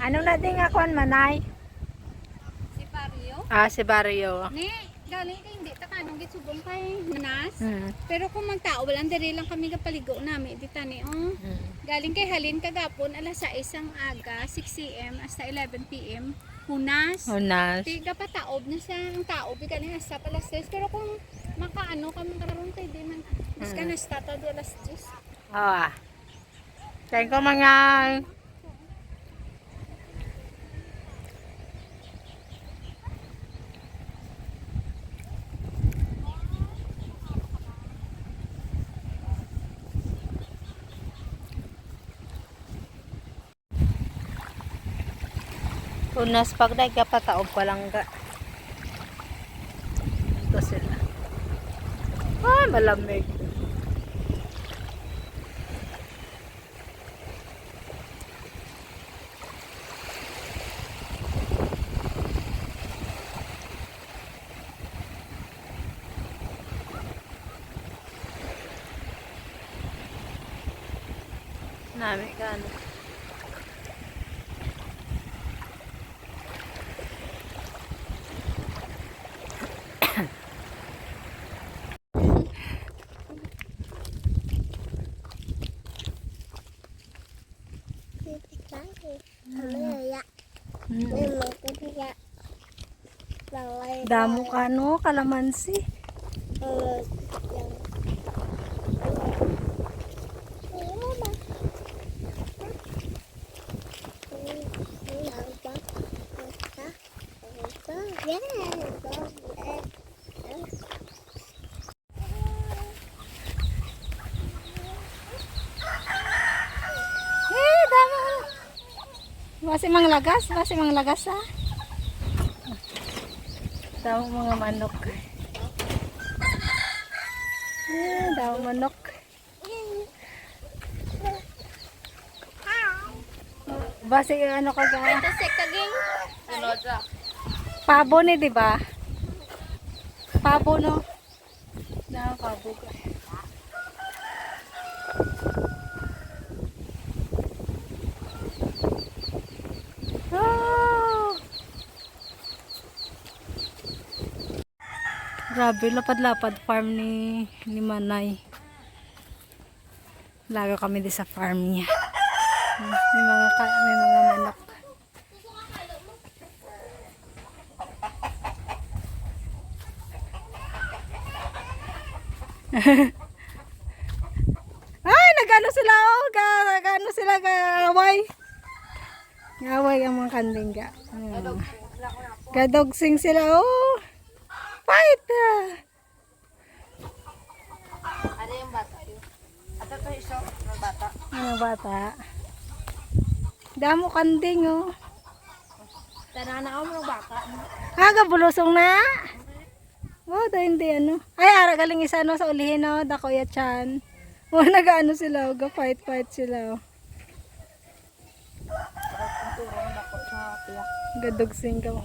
Ano na din ako manay? Si Pario? Ah, si Barrio. Ni, galing kay hindi ta kanong gitsubong kay Manas. Hmm. Pero kung magtao walang diri lang kami kapaligo nami di tani oh. Galing kay Halin kagapon alas 6 ang aga, 6 AM hasta 11 PM. Hunas. Unas. Tiga pa taob na siya. Ang taob galing hasta alas 6. Pero kung makaano ka man karon kay di man. Mas ka na stata di alas 10. Oo ah. Thank you mga. Unas pag nagkapataob pa lang ka. Ito sila. Ah, malamig. Nami ka ano. Damo ka no, kalamansi. Eh, damo. Basi mang lagas ah. Damo mga manok. Eh, damo manok. Basi ano ka ga? Kasi kaging Pabo ni, di ba? Pabo no. Na pabo ka. Ah! Grabe, lapad-lapad farm ni Manay. Lago kami di sa farm niya. May mga manok. Ay, nagano sila oh, nagano sila gaway. Gaway ang mga kanding ga. Gadogsing sila oh. Fight. Ano yung bata yun? Ato to iso, ng bata. Ano bata? Damo kanding oh. Tanana ako mga bata. Bulusong na. Oh, hindi ano. Ay, ara galing isa no sa ulihin no, dako ya chan. Oh, nagaano sila, ga fight sila oh. Gadogsing ka.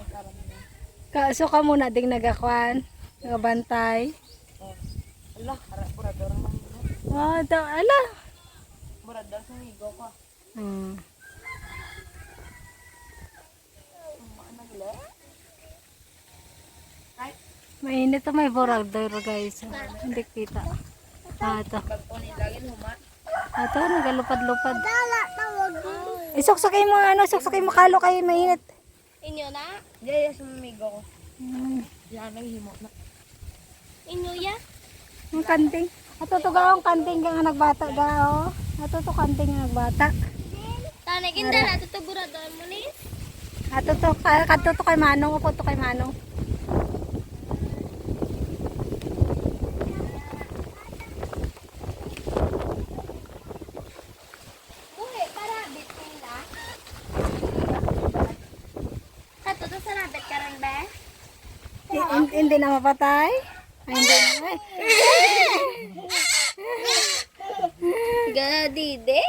Kaso ka muna ding nagakwan, nagabantay. Ala, burador naman. Ah, ala. Burador sa migo ko. Hmm. Mainit to, may burador guys. Hindi kita. Ah, ito. Ito, nagalupad-lupad. Isuksakay mo ano, suksakay mo kalo kay mainit. Inyo na? Diya sa migo ko. Yan ang himo na. Inyo ya? Ang kanting. Ato to gaong kanting nga nagbata gao. Ato to kanting nga nagbata. Tanay kinda na to burador mo ni. Ato to kadto to kay Manong, upo to kay Manong. Buhi para bit nila. Kato to sa rabbit karon ba? Hindi na mapatay. Ay, hindi na. Ay. Gadide.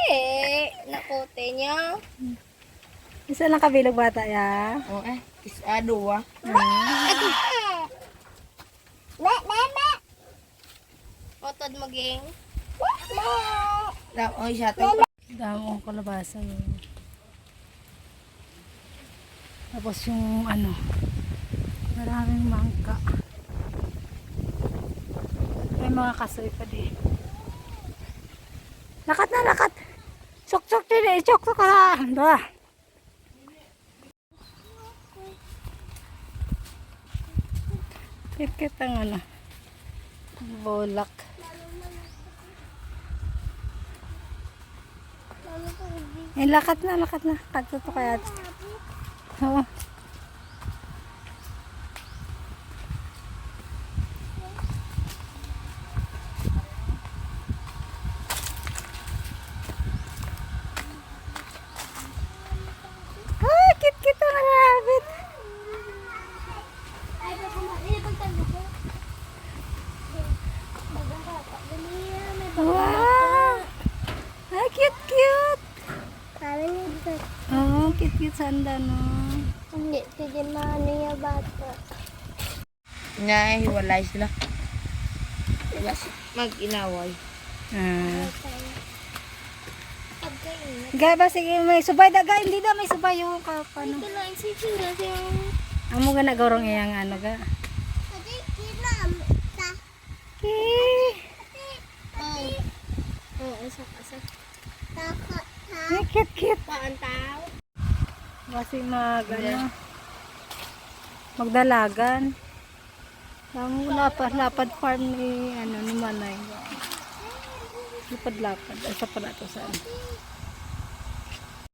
Nakote niya. Isa lang kabilog bata ya. Oh isa dua. Otod maging. Oh, siya to. Damo ko kalabasa mo. Tapos yung ano, maraming mangga. May mga kasoy pa din. Lakat na, lakat! Sok-sok din eh, sok-sok ka na! Ba? Kit-kit ang ano, bolak. Eh, lakat na, lakat na. Kadto to kaya. Oo. Ah, kit-kit ang rabbit. Wow! Ay, cute-cute. Oh, cute-cute sanda, no? Hindi, sige maano yung bata. Hiwalay sila. Mag-inaway. Ah. Pagkain. Gaba, sige, may subay daga. Hindi na, may subay yung kapano. Ito lang, sige na yung... Amo ga nagorong iyang ano ga. Ate, kilam. Ta. Okay. Oh. Oo, isa. Taka. Ta. Ay, cute-cute. Paan tao? Kasi ano, magdalagan. Ang lapad farm ni ano ni Manay. Lapad-lapad. Ay, sa pala to saan.